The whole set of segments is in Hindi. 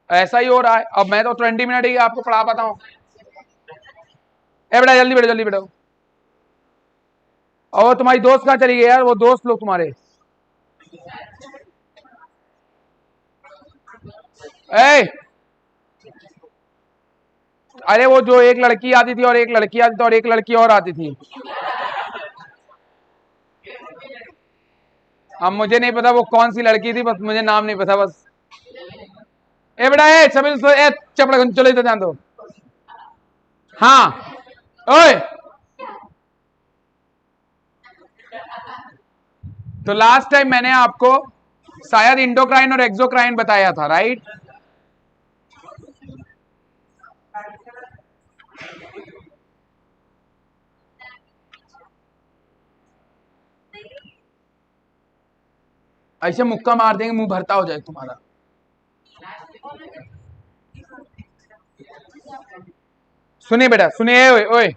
ऐसा ही हो रहा है। अब मैं तो 20 मिनट ही आपको पढ़ा पाता हूं। ए बेटा जल्दी बैठो, जल्दी बैठो। और तुम्हारी दोस्त कहां चली गई यार, वो दोस्त लोग तुम्हारे? ए, अरे वो जो एक लड़की आती थी और एक लड़की आती थी और एक लड़की और आती थी। अब मुझे नहीं पता वो कौन सी लड़की थी, बस मुझे नाम नहीं पता बस। ए बेटा ए चपड़ा चलो इधर ध्यान दो। हाँ ओए, तो लास्ट टाइम मैंने आपको शायद इंडोक्राइन और एक्सोक्राइन बताया था, राइट? ऐसे मुक्का मार देंगे मुंह भरता हो जाए तुम्हारा। सुनिए बेटा सुनिए, ओए ओए,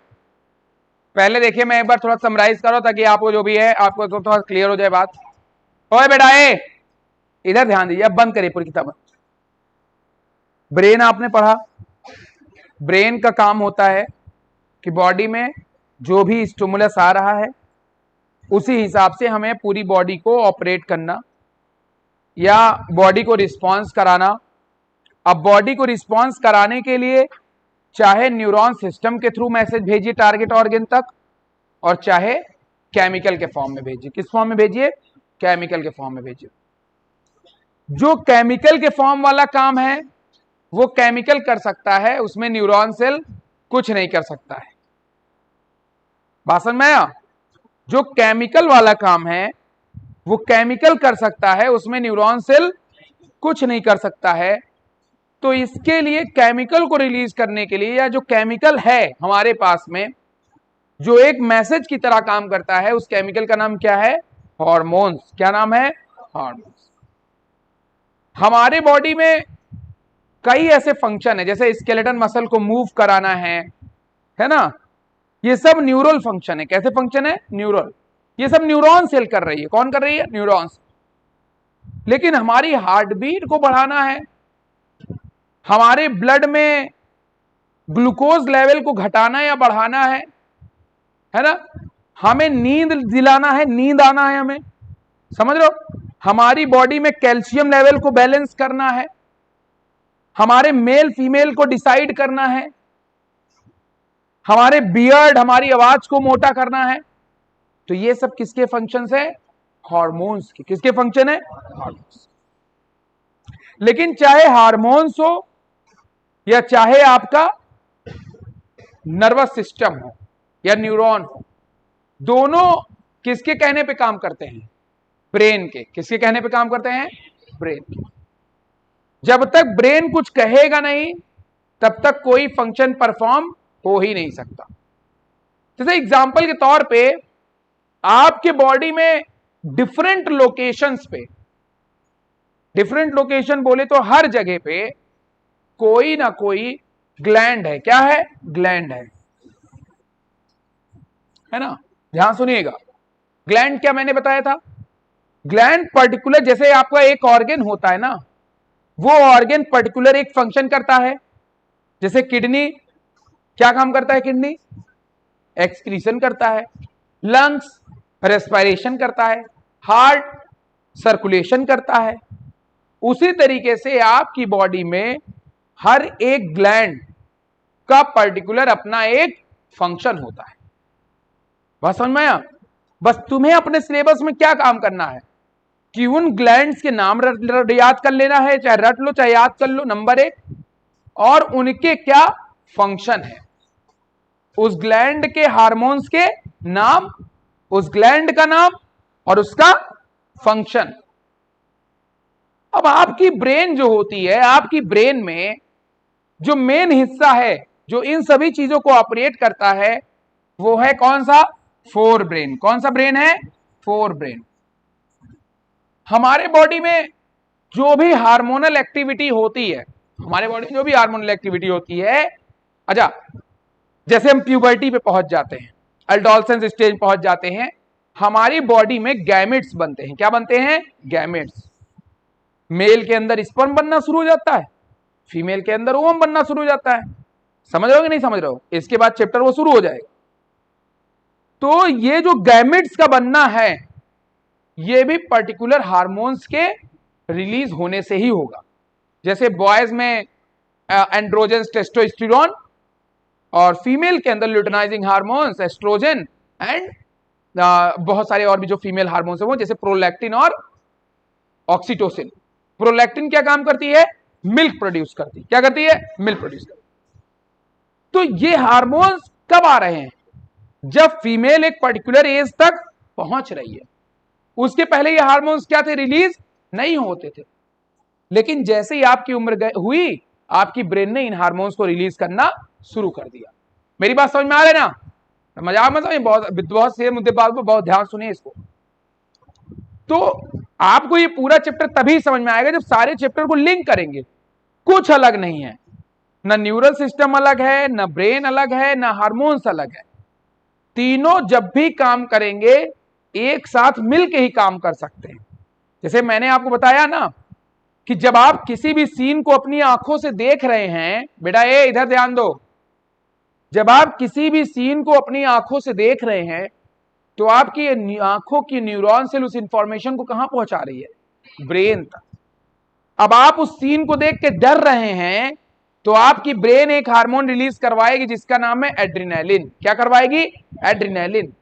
पहले देखिए मैं एक बार थोड़ा समराइज करो ताकि आपको जो भी है आपको तो थोड़ा क्लियर हो जाए बात। ओए बेटा ए, इधर ध्यान दीजिए, अब बंद करिए पूरी किताब। ब्रेन आपने पढ़ा, ब्रेन का काम होता है कि बॉडी में जो भी स्टिमुलस आ रहा है उसी हिसाब से हमें पूरी बॉडी को ऑपरेट करना या बॉडी को रिस्पॉन्स कराना। अब बॉडी को रिस्पॉन्स कराने के लिए चाहे न्यूरॉन सिस्टम के थ्रू मैसेज भेजिए टारगेट ऑर्गन तक, और चाहे केमिकल के फॉर्म में भेजिए। किस फॉर्म में भेजिए? केमिकल के फॉर्म में भेजिए। जो केमिकल के फॉर्म वाला काम है वो केमिकल कर सकता है, उसमें न्यूरॉन सेल कुछ नहीं कर सकता है। बात समझ में आया? जो केमिकल वाला काम है वो केमिकल कर सकता है, उसमें न्यूरॉन सेल कुछ नहीं कर सकता है। तो इसके लिए केमिकल को रिलीज करने के लिए, या जो केमिकल है हमारे पास में जो एक मैसेज की तरह काम करता है, उस केमिकल का नाम क्या है? हार्मोन्स। क्या नाम है? हार्मोन्स। हमारे बॉडी में कई ऐसे फंक्शन है, जैसे स्केलेटन मसल को मूव कराना है ना, ये सब न्यूरल फंक्शन है। कैसे फंक्शन है? न्यूरल। ये सब न्यूरॉन सेल कर रही है। कौन कर रही है? न्यूरॉन्स। लेकिन हमारी हार्ट बीट को बढ़ाना है, हमारे ब्लड में ग्लूकोज लेवल को घटाना या बढ़ाना है ना, हमें नींद दिलाना है, नींद आना है हमें, समझ रहे हो? हमारी बॉडी में कैल्शियम लेवल को बैलेंस करना है, हमारे मेल फीमेल को डिसाइड करना है, हमारे बियर्ड हमारी आवाज को मोटा करना है। तो ये सब किसके फंक्शंस है? हार्मोन्स के। किसके फंक्शन है? हार्मोन्स। लेकिन चाहे हार्मोन्स हो या चाहे आपका नर्वस सिस्टम हो या न्यूरॉन हो, दोनों किसके कहने पे काम करते हैं? ब्रेन के। किसके कहने पे काम करते हैं? ब्रेन के। जब तक ब्रेन कुछ कहेगा नहीं तब तक कोई फंक्शन परफॉर्म हो ही नहीं सकता। जैसे एग्जांपल के तौर पे आपके बॉडी में डिफरेंट लोकेशंस पे, डिफरेंट लोकेशन बोले तो हर जगह पे कोई ना कोई ग्लैंड है। क्या है? ग्लैंड है ना। ध्यान सुनिएगा, ग्लैंड क्या मैंने बताया था? ग्लैंड पर्टिकुलर, जैसे आपका एक ऑर्गन होता है ना, वो ऑर्गन पर्टिकुलर एक फंक्शन करता है। जैसे किडनी, क्या काम करता है किडनी? एक्सक्रीशन करता है। लंग्स रेस्पिरेशन करता है। हार्ट सर्कुलेशन करता है। उसी तरीके से आपकी बॉडी में हर एक ग्लैंड का पर्टिकुलर अपना एक फंक्शन होता है। बस समझ में आया? बस तुम्हें अपने सिलेबस में क्या काम करना है कि उन ग्लैंड्स के नाम याद कर लेना है, चाहे रट लो चाहे याद कर लो, नंबर 1, और उनके क्या फंक्शन है, उस ग्लैंड के हार्मोन्स के नाम, उस ग्लैंड का नाम और उसका फंक्शन। अब आपकी ब्रेन जो होती है, आपकी ब्रेन में जो मेन हिस्सा है जो इन सभी चीजों को ऑपरेट करता है वो है कौन सा? Fore brain. कौन सा ब्रेन है? Fore brain. हमारे बॉडी में जो भी हार्मोनल एक्टिविटी होती है, हमारे बॉडी में जो भी हार्मोनल एक्टिविटी होती है, अच्छा जैसे हम प्यूबर्टी पे पहुंच जाते हैं, एडोलसेंस स्टेज पहुंच जाते हैं, हमारी बॉडी में गैमेट्स बनते हैं। क्या बनते हैं? गैमेट्स। मेल के अंदर स्पर्म बनना शुरू हो जाता है, फीमेल के अंदर ओवम बनना शुरू हो जाता है। समझ रहे हो कि नहीं समझ रहे हो? इसके बाद चैप्टर वो शुरू हो जाएगा। तो ये जो गैमेट्स का बनना है ये भी पर्टिकुलर हार्मोन्स के रिलीज होने से ही होगा। जैसे बॉयज में एंड्रोजन टेस्टोस्टेरोन और फीमेल के अंदर ल्यूटेनाइजिंग हार्मोन्स एस्ट्रोजन एंड बहुत सारे और भी जो फीमेल हार्मोन्स है वो, जैसे प्रोलैक्टिन और ऑक्सीटोसिन। प्रोलैक्टिन क्या काम करती है? मिल्क प्रोड्यूस करती है। क्या करती है? मिल्क प्रोड्यूस करती है। तो ये हार्मोन्स कब आ रहे हैं? जब फीमेल एक पर्टिकुलर एज तक पहुंच रही है। उसके पहले ये हार्मोन्स क्या थे? रिलीज नहीं होते थे। लेकिन जैसे ही आपकी उम्र हुई आपकी ब्रेन ने इन हार्मोन्स को रिलीज करना शुरू कर दिया। मेरी बात समझ में आ रही है ना? मजाक मत समझिए, बहुत से मुद्दे बात को बहुत ध्यान सुनिए इसको। तो आपको ये पूरा चैप्टर तभी समझ में आएगा जब सारे चैप्टर को लिंक करेंगे। कुछ अलग नहीं है, ना न्यूरल सिस्टम अलग है, ना ब्रेन अलग है, ना हार्मोन्स अलग है। तीनों जब भी काम करेंगे एक साथ मिलकर ही काम कर सकते हैं। जैसे मैंने आपको बताया ना कि जब आप किसी भी सीन को अपनी आंखों से देख रहे हैं, बेटा ये इधर ध्यान दो, जब आप किसी भी सीन को अपनी आंखों से देख रहे हैं तो आपकी आंखों की न्यूरॉन सेल उस इंफॉर्मेशन को कहां पहुंचा रही है? ब्रेन तक। अब आप उस सीन को देख के डर रहे हैं तो आपकी ब्रेन एक हार्मोन रिलीज करवाएगी जिसका नाम है एड्रेनालिन। क्या करवाएगी? एड्रेनालिन।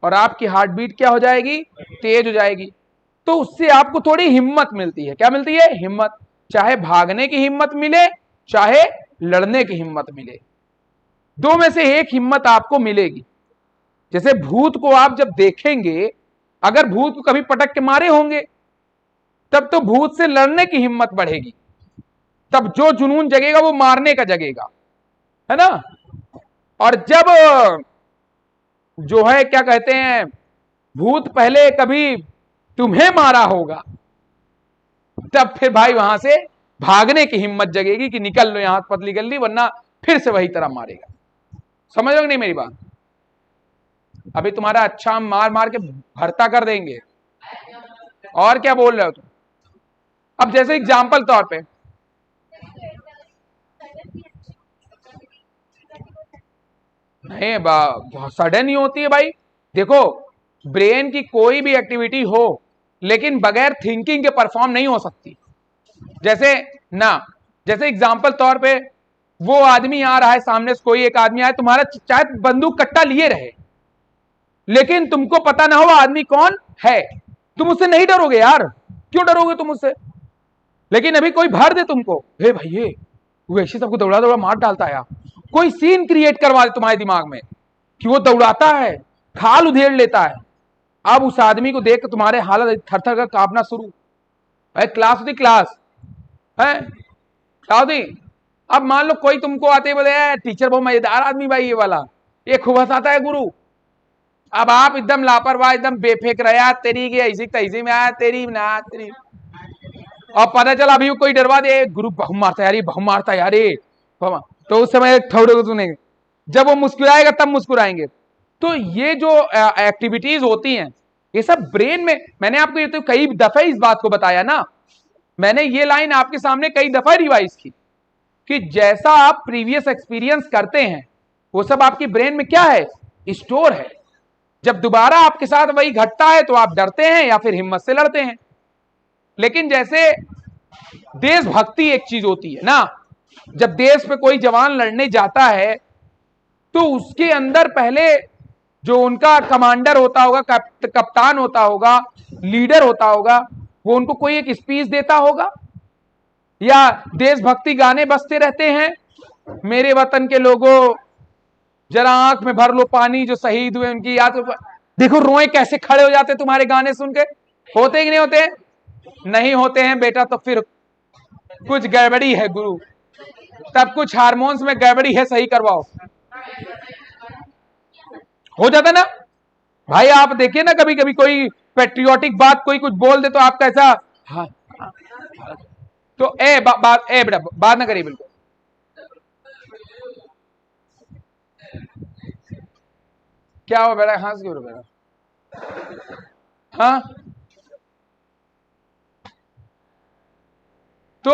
और आपकी हार्ट बीट क्या हो जाएगी? तेज हो जाएगी। तो उससे आपको थोड़ी हिम्मत मिलती है। क्या मिलती है? हिम्मत। चाहे भागने की हिम्मत मिले, चाहे लड़ने की हिम्मत मिले, दो में से एक हिम्मत आपको मिलेगी। जैसे भूत को आप जब देखेंगे, अगर भूत को कभी पटक के मारे होंगे तब तो भूत से लड़ने की हिम्मत बढ़ेगी, तब जो जुनून जगेगा वो मारने का जगेगा, है ना? और जब जो है क्या कहते हैं, भूत पहले कभी तुम्हें मारा होगा तब फिर भाई वहां से भागने की हिम्मत जगेगी कि निकल लो यहां पतली गली, वरना फिर से वही तरह मारेगा। समझ लो नहीं मेरी बात? अभी तुम्हारा अच्छा मार मार के भरता कर देंगे। और क्या बोल रहे हो तुम? अब जैसे एग्जाम्पल तौर पे, नहीं बहुत सडन ही होती है भाई। देखो ब्रेन की कोई भी एक्टिविटी हो लेकिन बगैर थिंकिंग के परफॉर्म नहीं हो सकती। जैसे ना, जैसे एग्जाम्पल तौर पे वो आदमी आ रहा है सामने से, कोई एक आदमी आया, तुम्हारा चाहे बंदूक कट्टा लिए रहे लेकिन तुमको पता ना हो आदमी कौन है, तुम उससे नहीं डरोगे यार। क्यों डरोगे तुम उससे? लेकिन अभी कोई भर दे तुमको, हे भाई ये वो ऐसे सबको दौड़ा दौड़ा मार डालता है, कोई सीन क्रिएट करवा दे तुम्हारे दिमाग में कि वो दौड़ाता है, खाल उधेड़ लेता है। अब उस आदमी को देख के तुम्हारे हालत थर थर कर कांपना शुरू। भाई क्लास होती क्लास है, क्लास होती। अब मान लो कोई तुमको आते बोले टीचर बहुत मजेदार आदमी भाई ये वाला, ये खूब हंसाता है गुरु। अब आप एकदम लापरवाह, एकदम बेफेक रहे यार, तेरी की ऐसी तैसी में आया, तेरी ना तेरी। और पता चला अभी कोई डरवा दे, गुरु बहु मारता यार, ये बहु मारता यार ये, तो उस समय थोड़े को सुनेंगे। जब वो मुस्कुराएगा तब मुस्कुराएंगे। तो ये जो एक्टिविटीज होती हैं ये सब ब्रेन में, मैंने आपको ये तो कई दफे इस बात को बताया ना, मैंने ये लाइन आपके सामने कई दफा रिवाइज की कि जैसा आप प्रीवियस एक्सपीरियंस करते हैं वो सब आपकी ब्रेन में क्या है? स्टोर है। जब दोबारा आपके साथ वही घटता है तो आप डरते हैं या फिर हिम्मत से लड़ते हैं। लेकिन जैसे देशभक्ति एक चीज होती है ना, जब देश पे कोई जवान लड़ने जाता है तो उसके अंदर पहले जो उनका कमांडर होता होगा, कप्तान होता होगा, लीडर होता होगा, वो उनको कोई एक स्पीच देता होगा या देशभक्ति गाने बजते रहते हैं, मेरे वतन के लोगों जरा आंख में भर लो पानी, जो शहीद हुए उनकी याद। देखो रोए कैसे खड़े हो जाते तुम्हारे गाने सुन के। होते कि नहीं होते? नहीं होते हैं बेटा, तो फिर कुछ गड़बड़ी है गुरु, तब कुछ हार्मोन्स में गड़बड़ी है, सही करवाओ। हो जाता ना भाई। आप देखिए ना कभी कभी कोई पेट्रियोटिक बात कोई कुछ बोल दे तो आप कैसा, हाँ, तो बेटा बात ना करिए बिल्कुल। क्या हो बेटा, हंस क्यों बेटा? हाँ तो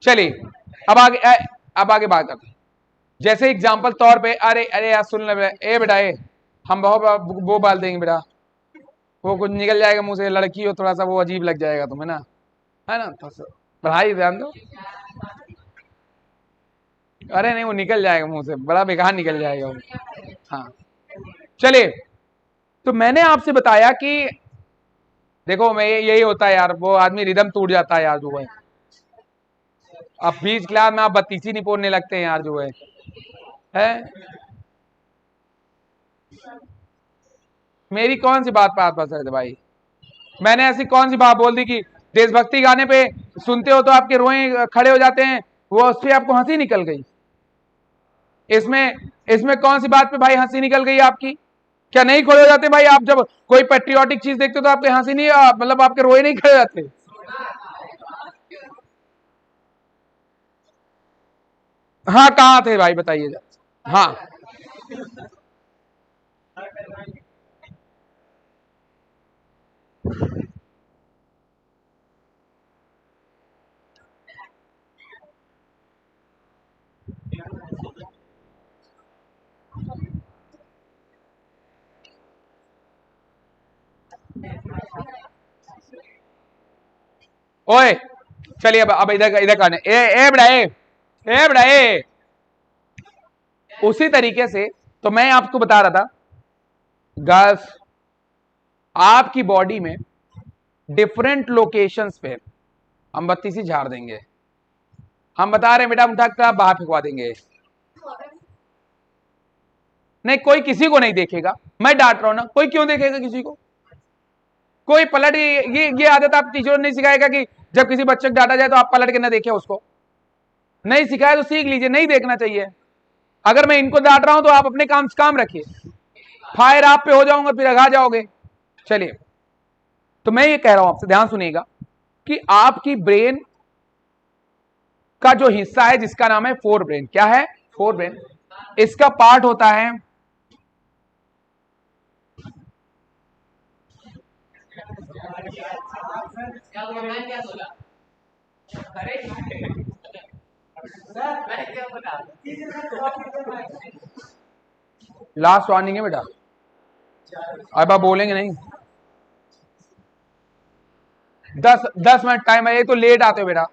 चलिए अब आगे बात करते हैं। जैसे एग्जांपल तौर पे, अरे अरे यार सुन ले ए बेटा, हम बहुत वो बाल देंगे बेटा, वो कुछ निकल जाएगा मुंह से, लड़की हो थोड़ा सा वो अजीब लग जाएगा तुम्हें ना, है ना, पढ़ाई ध्यान दो। अरे नहीं, वो निकल जाएगा मुंह से, बड़ा बेकार निकल जाएगा वो। हाँ चलिए, तो मैंने आपसे बताया कि देखो मैं यही होता है यार, वो आदमी रिदम टूट जाता है यार जो है। अब बीच क्लास में आप बत्तीसी नहीं पोड़ने लगते हैं यार जो है? मेरी कौन सी बात फंस रहे थे भाई? मैंने ऐसी कौन सी बात बोल दी कि देशभक्ति गाने पे सुनते हो तो आपके रोए खड़े हो जाते हैं, वो उस पर आपको हंसी निकल गई? इसमें कौन सी बात पे भाई हंसी निकल गई आपकी? क्या नहीं खड़े हो जाते भाई आप जब कोई पेट्रियोटिक चीज देखते हो तो आपके हंसी नहीं, मतलब आपके रोए नहीं खड़े जाते? हाँ कहाँ थे भाई बताइए जरा। हाँ ओए चलिए अब इधर इधर करने ए बड़ा ए बड़ा उसी तरीके से तो मैं आपको बता रहा था गर्ल्स, आपकी बॉडी में डिफरेंट लोकेशंस पे हम बत्ती सी झाड़ देंगे। हम बता रहे हैं बेटा, उठा कर बाहर फेंकवा देंगे। नहीं, कोई किसी को नहीं देखेगा, मैं डांट रहा हूं ना, कोई क्यों देखेगा किसी को? कोई पलट, ये आदत आप टीचरों ने नहीं सिखाएगा कि जब किसी बच्चे को डांटा जाए तो आप पलट के ना देखें उसको? नहीं सिखाया तो सीख लीजिए, नहीं देखना चाहिए। अगर मैं इनको डांट रहा हूं तो आप अपने काम से काम रखिए, फायर आप पे हो जाऊंगा फिर अगा जाओगे। चलिए, तो मैं ये कह रहा हूं आपसे, ध्यान सुनिएगा कि आपकी ब्रेन का जो हिस्सा है जिसका नाम है फोर ब्रेन, क्या है? Fore brain. इसका पार्ट होता है लास्ट वार्निंग है बेटा, अब आप बोलेंगे नहीं। 10 मिनट टाइम है, ये तो लेट आते हो बेटा।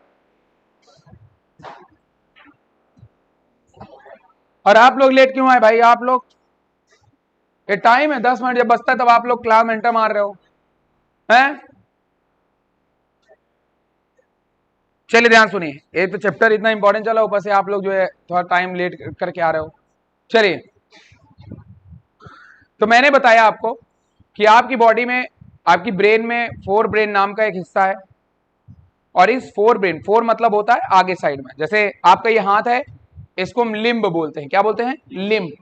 और आप लोग लेट क्यों आए भाई? आप लोग, ये टाइम है 10 मिनट जब बचता है तब आप लोग क्लास में एंटर मार रहे हो हैं? चलिए ध्यान सुनिए, ये तो चैप्टर इतना इंपॉर्टेंट चला, ऊपर से आप लोग जो है थोड़ा टाइम लेट करके आ रहे हो। चलिए, तो मैंने बताया आपको कि आपकी बॉडी में, आपकी ब्रेन में फोर ब्रेन नाम का एक हिस्सा है, और इस फोर ब्रेन, फोर मतलब होता है आगे साइड में, जैसे आपका ये हाथ है, इसको हम लिम्ब बोलते हैं। क्या बोलते हैं? लिम्ब।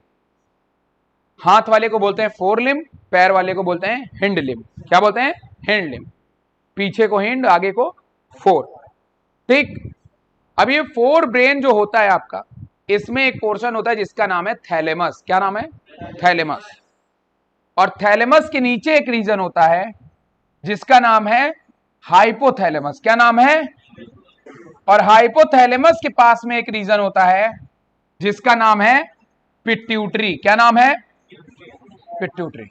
हाथ वाले को बोलते हैं फोर लिम्ब, पैर वाले को बोलते हैं हिंड लिम्ब। क्या बोलते हैं? Hind limb. पीछे को हिंड, आगे को फोर। ठीक। अब ये फोर ब्रेन जो होता है आपका, इसमें एक पोर्शन होता है जिसका नाम है थैलेमस। क्या नाम है? थैलेमस। और थैलेमस के नीचे एक रीजन होता है जिसका नाम है हाइपोथैलेमस। क्या नाम है? और हाइपोथैलेमस के पास में एक रीजन होता है जिसका नाम है पिट्यूटरी। क्या नाम है? Pituitary.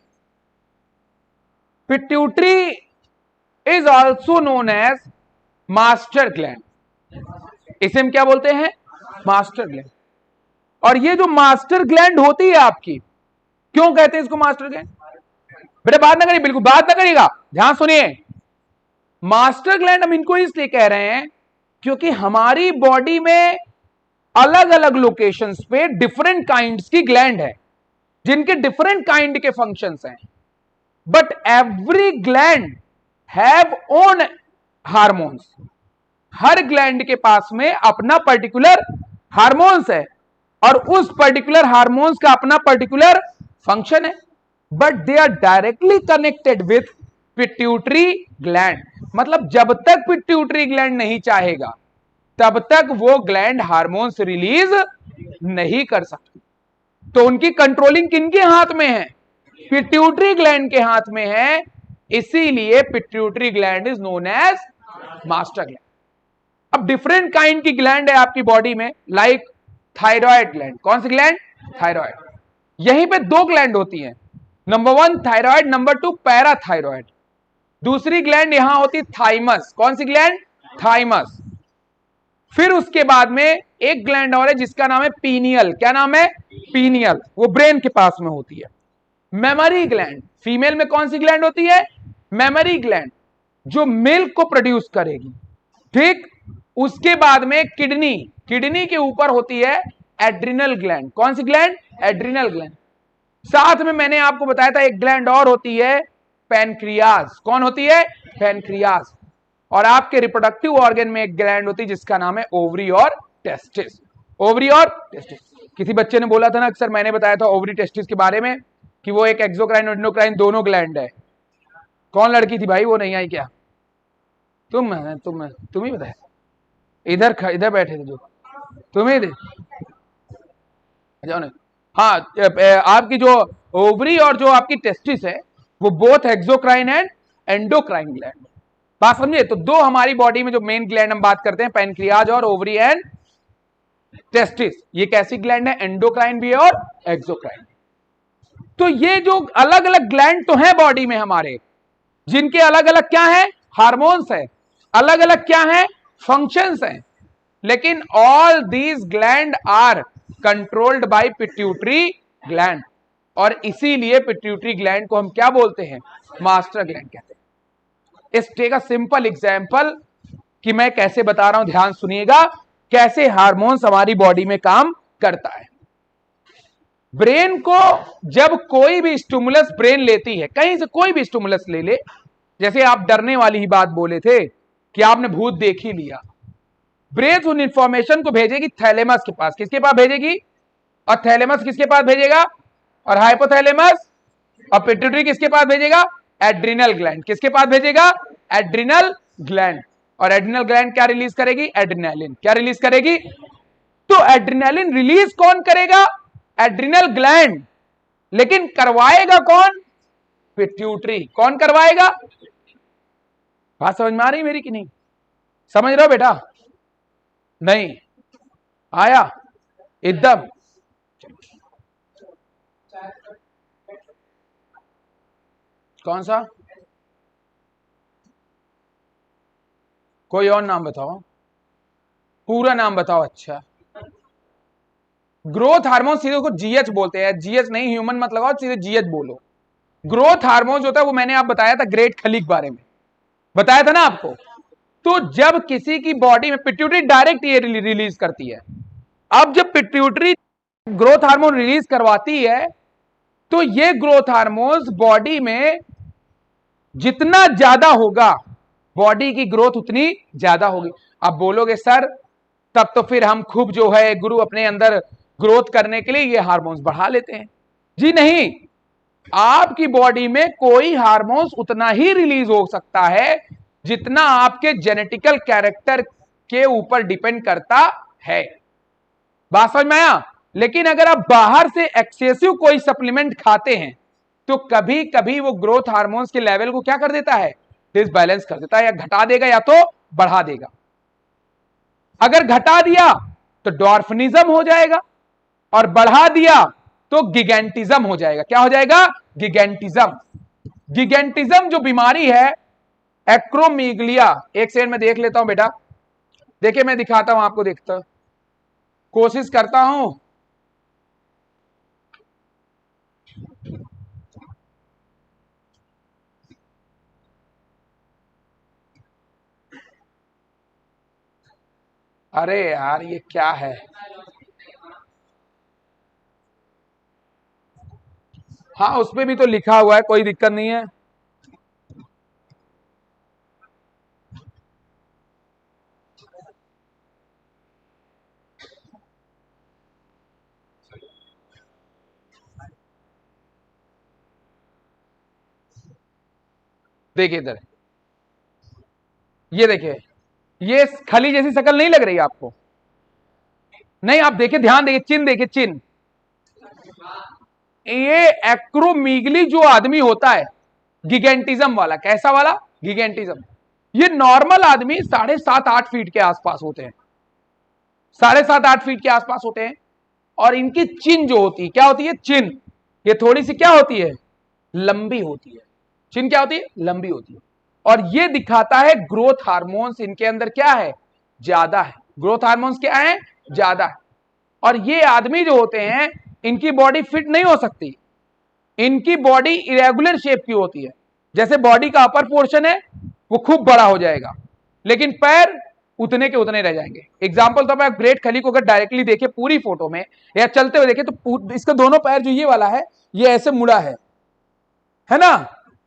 Pituitary is also known as master gland. इसे हम क्या बोलते हैं? Master gland. और ये जो मास्टर ग्लैंड होती है आपकी, क्यों कहते हैं इसको मास्टर ग्लैंड? बेटा बात ना करिए, बिल्कुल बात ना करिएगा, ध्यान सुनिए। मास्टर ग्लैंड हम इनको इसलिए कह रहे हैं क्योंकि हमारी बॉडी में अलग अलग लोकेशंस पे डिफरेंट काइंड्स की ग्लैंड है जिनके डिफरेंट काइंड के फंक्शंस हैं, but every gland have own hormones. Her gland के पास में अपना पर्टिकुलर हार्मोन्स है और उस पर्टिकुलर हार्मोन्स का अपना पर्टिकुलर फंक्शन है, but they are directly connected with pituitary gland. मतलब जब तक पिट्यूटरी ग्लैंड नहीं चाहेगा तब तक वो ग्लैंड हार्मोन्स रिलीज नहीं कर सकती। तो उनकी कंट्रोलिंग किनके हाथ में है? पिट्यूटरी ग्लैंड के हाथ में है। इसीलिए pituitary gland is known as master gland. अब डिफरेंट काइंड की ग्लैंड है आपकी बॉडी में, लाइक थायराइड ग्लैंड। कौन सी ग्लैंड? थायराइड। यहीं पे दो ग्लैंड होती हैं, नंबर 1 थायराइड, नंबर 2 पैराथायराइड। दूसरी ग्लैंड यहां होती थाइमस। कौन सी ग्लैंड? थाइमस। फिर उसके बाद में एक ग्लैंड और है जिसका नाम है पीनियल। क्या नाम है? पीनियल। वो ब्रेन के पास में होती है। मेमोरी ग्लैंड, फीमेल में कौन सी ग्लैंड होती है? मेमोरी ग्लैंड, जो मिल्क को प्रोड्यूस करेगी। ठीक। उसके बाद में किडनी, किडनी के ऊपर होती है एड्रिनल ग्लैंड। कौन सी ग्लैंड? Adrenal gland. साथ में मैंने आपको बताया था एक ग्लैंड और होती है पैनक्रियाज। कौन होती है? पैनक्रियाज। और आपके रिप्रोडक्टिव ऑर्गन में एक ग्लैंड होती है जिसका नाम है ओवरी और टेस्टिस। ओवरी और टेस्टिस। किसी बच्चे ने बोला था ना, अक्सर मैंने बताया था ओवरी टेस्टिस के बारे में कि वो एक एक्सोक्राइन और एंडोक्राइन दोनों ग्लैंड है। कौन लड़की थी भाई, वो नहीं आई क्या? तुम ही बताया। इधर बैठे थे जो, तुम ही थे। जाओ ना। हाँ, आपकी जो ओवरी और जो आपकी टेस्टिस है वो both exocrine and endocrine gland. बात समझे? तो दो हमारी बॉडी में जो मेन ग्लैंड हम बात करते हैं, पैनक्रियाज और ओवरी एंड टेस्टिस। ये कैसी ग्लैंड है? एंडोक्राइन भी है और एक्सोक्राइन। तो ये जो अलग अलग ग्लैंड तो है बॉडी में हमारे, जिनके अलग अलग क्या है? हार्मोन्स है। अलग अलग क्या है? फंक्शंस हैं। लेकिन all these gland are controlled by pituitary gland. और इसीलिए पिट्यूटरी ग्लैंड को हम क्या बोलते हैं? मास्टर ग्लैंड कहते हैं। इस टेक अ सिंपल एग्जांपल कि मैं कैसे बता रहा हूं, ध्यान सुनिएगा कैसे हार्मोन्स हमारी बॉडी में काम करता है। ब्रेन को जब कोई भी स्टिमुलस ब्रेन लेती है, कहीं से कोई भी स्टिमुलस ले ले, जैसे आप डरने वाली ही बात बोले थे कि आपने भूत देख ही लिया, ब्रेन उन इंफॉर्मेशन को भेजेगी थैलेमस के पास। किसके पास भेजेगी? और थैलेमस किसके पास भेजेगा? और हाइपोथैलेमस और पिट्यूटरी किसके पास भेजेगा? Adrenal gland. किसके पास भेजेगा? Adrenal gland. और एड्रिनल ग्लैंड क्या रिलीज करेगी? एड्रिनालिन। क्या रिलीज करेगी? तो एड्रिनालिन रिलीज कौन करेगा? Adrenal gland. लेकिन करवाएगा कौन? पिट्यूटरी। कौन करवाएगा? बात समझ में आ रही मेरी कि नहीं? समझ रहे हो बेटा? नहीं आया एकदम? कौन सा? कोई और नाम बताओ, पूरा नाम बताओ। अच्छा, ग्रोथ हार्मोन सीधे को जीएच बोलते हैं। जीएच नहीं, ह्यूमन मत लगाओ, सीधे जीएच बोलो। ग्रोथ हार्मोन जो होता है वो मैंने आप बताया था ग्रेट खली के बारे में, बताया था ना आपको। तो जब किसी की बॉडी में पिट्यूटरी डायरेक्ट ये रिलीज करती है। अब जब पिट्यूटरी ग्रोथ हार्मोन रिलीज करवाती है तो ये ग्रोथ हार्मोन्स बॉडी में जितना ज्यादा होगा, बॉडी की ग्रोथ उतनी ज्यादा होगी। अब बोलोगे सर तब तो फिर हम खूब जो है गुरु अपने अंदर ग्रोथ करने के लिए ये हार्मोन्स बढ़ा लेते हैं। जी नहीं, आपकी बॉडी में कोई हार्मोन्स उतना ही रिलीज हो सकता है जितना आपके जेनेटिकल कैरेक्टर के ऊपर डिपेंड करता है। बात समझ में आया? लेकिन अगर आप बाहर से एक्सेसिव कोई सप्लीमेंट खाते हैं तो कभी कभी वो ग्रोथ हार्मोन्स के लेवल को क्या कर देता है? डिसबैलेंस कर देता है, या घटा देगा या तो बढ़ा देगा। अगर घटा दिया तो डॉर्फिनिज्म हो जाएगा, और बढ़ा दिया तो गिगेंटिज्म हो जाएगा। क्या हो जाएगा? गिगेंटिज्म। गिगेंटिज्म जो बीमारी है, एक्रोमीगलिया, एक सेकंड में देख लेता हूं बेटा, देखिए मैं दिखाता हूं आपको, देखता कोशिश करता हूं। अरे यार ये क्या है? हाँ उसमें भी तो लिखा हुआ है, कोई दिक्कत नहीं है। देखिए इधर, ये देखिए, ये खली जैसी शक्ल नहीं लग रही आपको? नहीं, आप देखिए, ध्यान देखिए, चिन्ह देखिए, चिन्ह। ये एक्रोमीगली जो आदमी होता है गिगेंटिज्म वाला, कैसा वाला? गिगेंटिज्म। ये नॉर्मल आदमी 7.5-8 फीट के आसपास होते हैं, 7.5-8 फीट के आसपास होते हैं। और इनकी चिन जो होती है, क्या होती है, चिन, ये थोड़ी सी क्या होती है, लंबी होती है। चिन क्या होती है, लंबी होती है। और ये दिखाता है ग्रोथ हार्मोन्स इनके अंदर क्या है, ज्यादा है। ग्रोथ हार्मोन्स क्या है, ज्यादा है। और ये आदमी जो होते हैं इनकी बॉडी फिट नहीं हो सकती, इनकी बॉडी इरेगुलर शेप की होती है। जैसे बॉडी का अपर पोर्शन है वो खूब बड़ा हो जाएगा, लेकिन पैर उतने के उतने रह जाएंगे। एग्जाम्पल तो आप ग्रेट खली को अगर डायरेक्टली देखे पूरी फोटो में या चलते हुए देखे तो इसका दोनों पैर जो ये वाला है ये ऐसे मुड़ा है ना,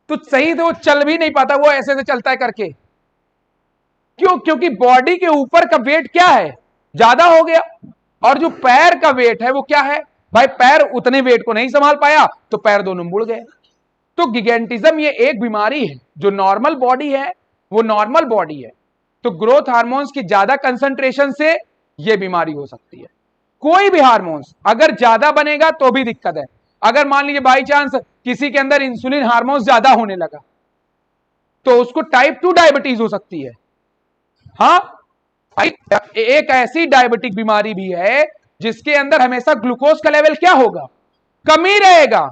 तो सही से वो चल भी नहीं पाता, वो ऐसे से चलता है करके। क्यों? क्योंकि बॉडी के ऊपर का वेट क्या है, ज्यादा हो गया। और जो पैर का वेट है वो क्या है भाई, पैर उतने वेट को नहीं संभाल पाया तो पैर दोनों मुड़ गए। तो गिगेंटिज्म ये एक बीमारी है। जो नॉर्मल बॉडी है वो नॉर्मल बॉडी है, तो ग्रोथ हार्मोन्स की ज्यादा कंसंट्रेशन से यह बीमारी हो सकती है। कोई भी हार्मोन्स अगर ज्यादा बनेगा तो भी दिक्कत है। अगर मान लीजिए बाई चांस किसी के अंदर इंसुलिन हार्मोन्स ज्यादा होने लगा तो उसको टाइप 2 डायबिटीज हो सकती है। हाँ, एक ऐसी डायबिटिक बीमारी भी है जिसके अंदर हमेशा ग्लूकोज का लेवल क्या होगा, कम ही रहेगा।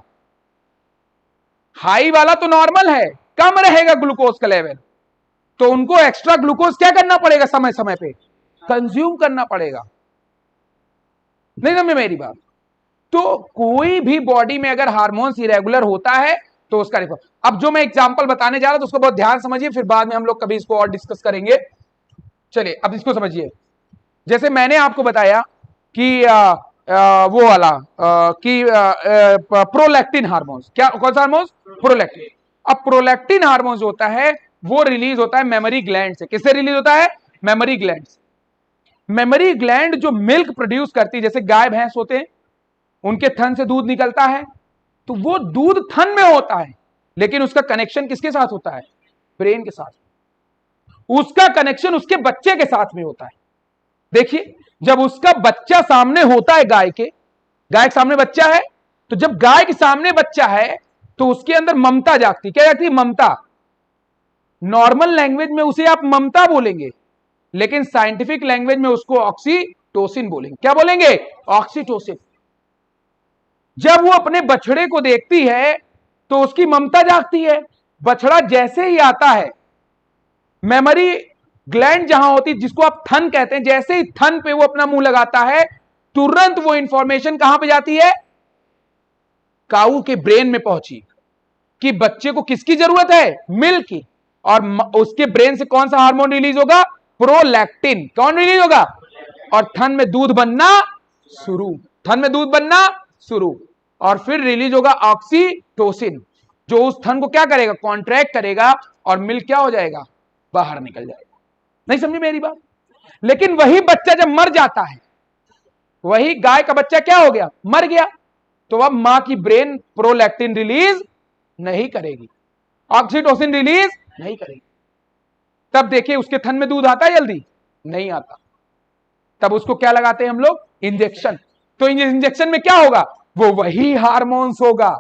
हाई वाला तो नॉर्मल है, कम रहेगा ग्लूकोज का लेवल, तो उनको एक्स्ट्रा ग्लूकोज क्या करना पड़ेगा, समय समय पे कंज्यूम करना पड़ेगा। नहीं समझे मेरी बात? तो कोई भी बॉडी में अगर हार्मोन्स इरेगुलर होता है तो उसका रिपोर्ट। अब जो मैं एग्जांपल बताने जा रहा हूं तो उसको बहुत ध्यान समझिए, फिर बाद में हम लोग कभी इसको और डिस्कस करेंगे। चलिए अब इसको समझिए। जैसे मैंने आपको बताया कि वो वाला कि प्रोलैक्टिन हार्मोन्स, क्या, कौन सा हार्मोन्स, प्रोलैक्टिन। अब प्रोलैक्टिन हार्मोन्स होता है वो रिलीज होता है मेमोरी ग्लैंड से। किससे रिलीज होता है, मेमोरी ग्लैंड से। मेमोरी ग्लैंड जो मिल्क प्रोड्यूस करती है, जैसे गाय भैंस होते हैं उनके थन से दूध निकलता है, तो वो दूध थन में होता है, लेकिन उसका कनेक्शन किसके साथ होता है, ब्रेन के साथ। उसका कनेक्शन उसके बच्चे के साथ में होता है। देखिए जब उसका बच्चा सामने होता है, गाय के सामने बच्चा है, तो जब गाय के सामने बच्चा है तो उसके अंदर ममता जागती। क्या जागती, ममता। नॉर्मल लैंग्वेज में उसे आप ममता बोलेंगे, लेकिन साइंटिफिक लैंग्वेज में उसको ऑक्सीटोसिन बोलेंगे। क्या बोलेंगे, ऑक्सीटोसिन। जब वो अपने बछड़े को देखती है तो उसकी ममता जागती है। बछड़ा जैसे ही आता है, मेमोरी ग्लैंड जहां होती है, जिसको आप थन कहते हैं, जैसे ही थन पे वो अपना मुंह लगाता है, तुरंत वो इंफॉर्मेशन कहां पे जाती है, काऊ के ब्रेन में पहुंची कि बच्चे को किसकी जरूरत है, मिल्क की। और उसके ब्रेन से कौन सा हार्मोन रिलीज होगा, प्रोलैक्टिन। कौन रिलीज होगा, और थन में दूध बनना शुरू, थन में दूध बनना शुरू। और फिर रिलीज होगा ऑक्सीटोसिन, जो उस थन को क्या करेगा, कॉन्ट्रैक्ट करेगा, और मिल्क क्या हो जाएगा, बाहर निकल जाएगा। नहीं समझी मेरी बात? लेकिन वही बच्चा जब मर जाता है, वही गाय का बच्चा क्या हो गया, मर गया, तो अब मां की ब्रेन प्रोलैक्टिन रिलीज नहीं करेगी, ऑक्सीटोसिन रिलीज नहीं करेगी। तब देखिए उसके थन में दूध आता है, जल्दी नहीं आता। तब उसको क्या लगाते हैं हम लोग, इंजेक्शन। तो इंजेक्शन में क्या होगा, वो वही हार्मोन्स होगा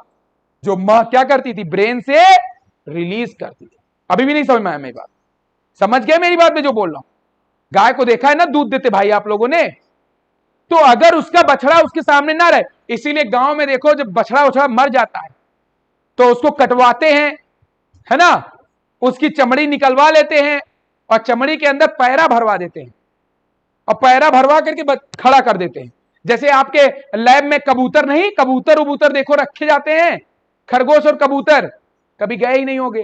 जो मां क्या करती थी, ब्रेन से रिलीज करती थी। अभी भी नहीं समझ में आया मेरी बात? समझ गए मेरी बात में जो बोल रहा हूं? गाय को देखा है ना दूध देते भाई आप लोगों ने, तो अगर उसका बछड़ा उसके सामने ना रहे, इसीलिए गांव में देखो जब बछड़ा मर जाता है तो उसको कटवाते हैं, है ना, उसकी चमड़ी निकलवा लेते हैं और चमड़ी के अंदर पैरा भरवा देते हैं, और पैरा भरवा करके खड़ा कर देते हैं। जैसे आपके लैब में कबूतर नहीं, कबूतर उबूतर देखो रखे जाते हैं, खरगोश और कबूतर, कभी गए ही नहीं होगे,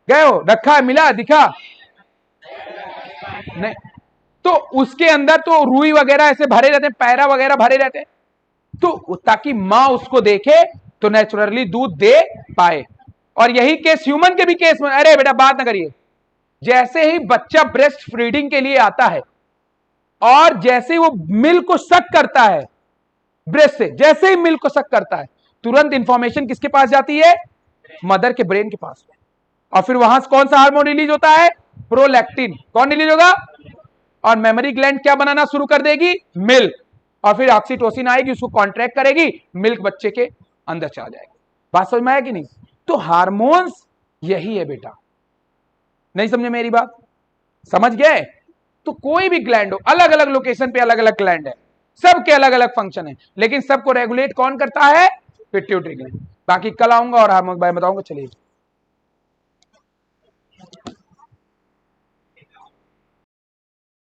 गए हो, रखा है, मिला, दिखा नहीं, तो उसके अंदर तो रुई वगैरह ऐसे भरे रहते हैं, पैरा वगैरह भरे रहते हैं, तो ताकि मां उसको देखे तो नेचुरली दूध दे पाए। और यही केस ह्यूमन के भी केस में, अरे बेटा बात ना करिए, जैसे ही बच्चा ब्रेस्ट फीडिंग के लिए आता है और जैसे ही वो मिल्क को सक करता है ब्रेस्ट से, जैसे ही मिल्क को सक करता है, तुरंत इंफॉर्मेशन किसके पास जाती है, मदर के ब्रेन के पास में। और फिर वहां से कौन सा हार्मोन रिलीज होता है, प्रोलैक्टिन। कौन रिलीज होगा, और मेमोरी ग्लैंड क्या बनाना शुरू कर देगी, मिल्क। और फिर ऑक्सीटोसिन आएगी, उसको कॉन्ट्रैक्ट करेगी, मिल्क बच्चे के अंदर चला जाएगा। बात समझ में आया कि नहीं? तो हार्मोन्स यही है बेटा, नहीं समझे मेरी बात? समझ गए? तो कोई भी ग्लैंड हो, अलग अलग लोकेशन पे अलग अलग ग्लैंड है, सबके अलग अलग फंक्शन है, लेकिन सबको रेगुलेट कौन करता है? Pituitary gland. बाकी कल आऊंगा और हम बताऊंगा। चलिए।